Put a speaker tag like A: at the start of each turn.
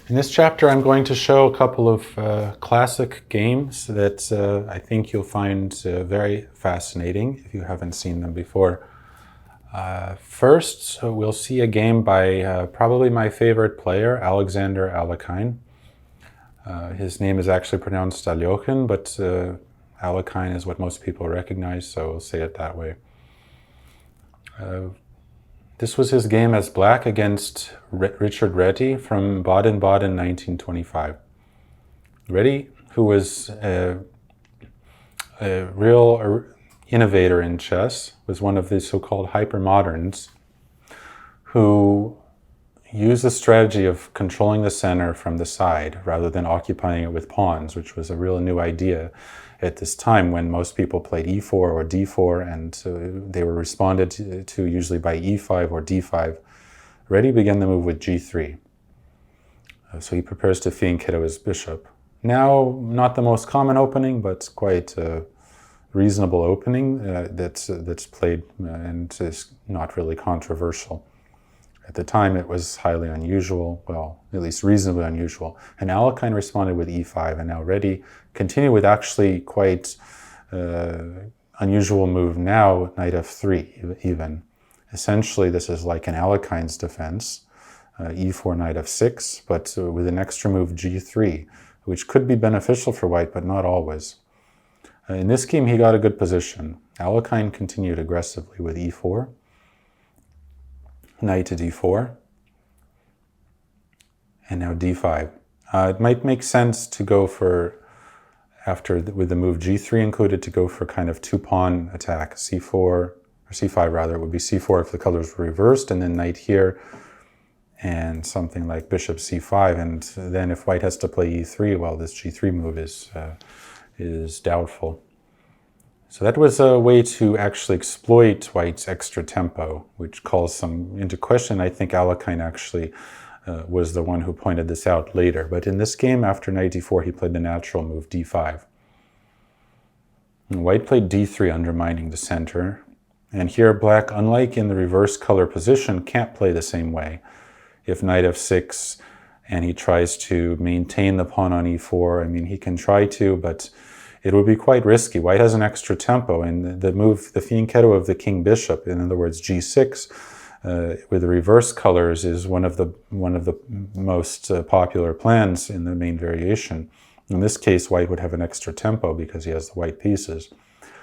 A: In this chapter, I'm going to show a couple of classic games that I think you'll find very fascinating if you haven't seen them before. First, we'll see a game by probably my favorite player, Alexander Alekhine. His name is actually pronounced Alekhine, but Alekhine is what most people recognize, so we'll say it that way. This was his game as black against Richard Reti from Baden-Baden, 1925. Reti, who was a real innovator in chess, was one of the so-called hypermoderns who used the strategy of controlling the center from the side rather than occupying it with pawns, which was a real new idea at this time when most people played e4 or d4, and they were responded to usually by e5 or d5. Reti began the move with g3. So he prepares to fianchetto his bishop. Now, not the most common opening, but quite a reasonable opening that's played and is not really controversial. At the time, it was highly unusual, well, at least reasonably unusual. And Alekhine responded with e5, and now Reti continued with actually quite unusual move now, knight f3 even. Essentially, this is like an Alekhine's defense, e4, knight f6, but with an extra move g3, which could be beneficial for white, but not always. In this game, he got a good position. Alekhine continued aggressively with e4, knight to d4, and now d5. It might make sense to go for, with the move g3 included, to go for kind of two-pawn attack, c4, or c5 rather. It would be c4 if the colors were reversed, and then knight here, and something like bishop c5, and then if white has to play e3, well, this g3 move is doubtful. So that was a way to actually exploit white's extra tempo, which calls some into question. I think Alekhine actually was the one who pointed this out later. But in this game, after knight d4, he played the natural move d5. And white played d3, undermining the center. And here black, unlike in the reverse color position, can't play the same way. If knight f6 and he tries to maintain the pawn on e4, I mean, he can try to, but it would be quite risky. White has an extra tempo, and the move, the fianchetto of the king bishop, in other words g6, with the reverse colors, is one of the most popular plans in the main variation. In this case, white would have an extra tempo because he has the white pieces.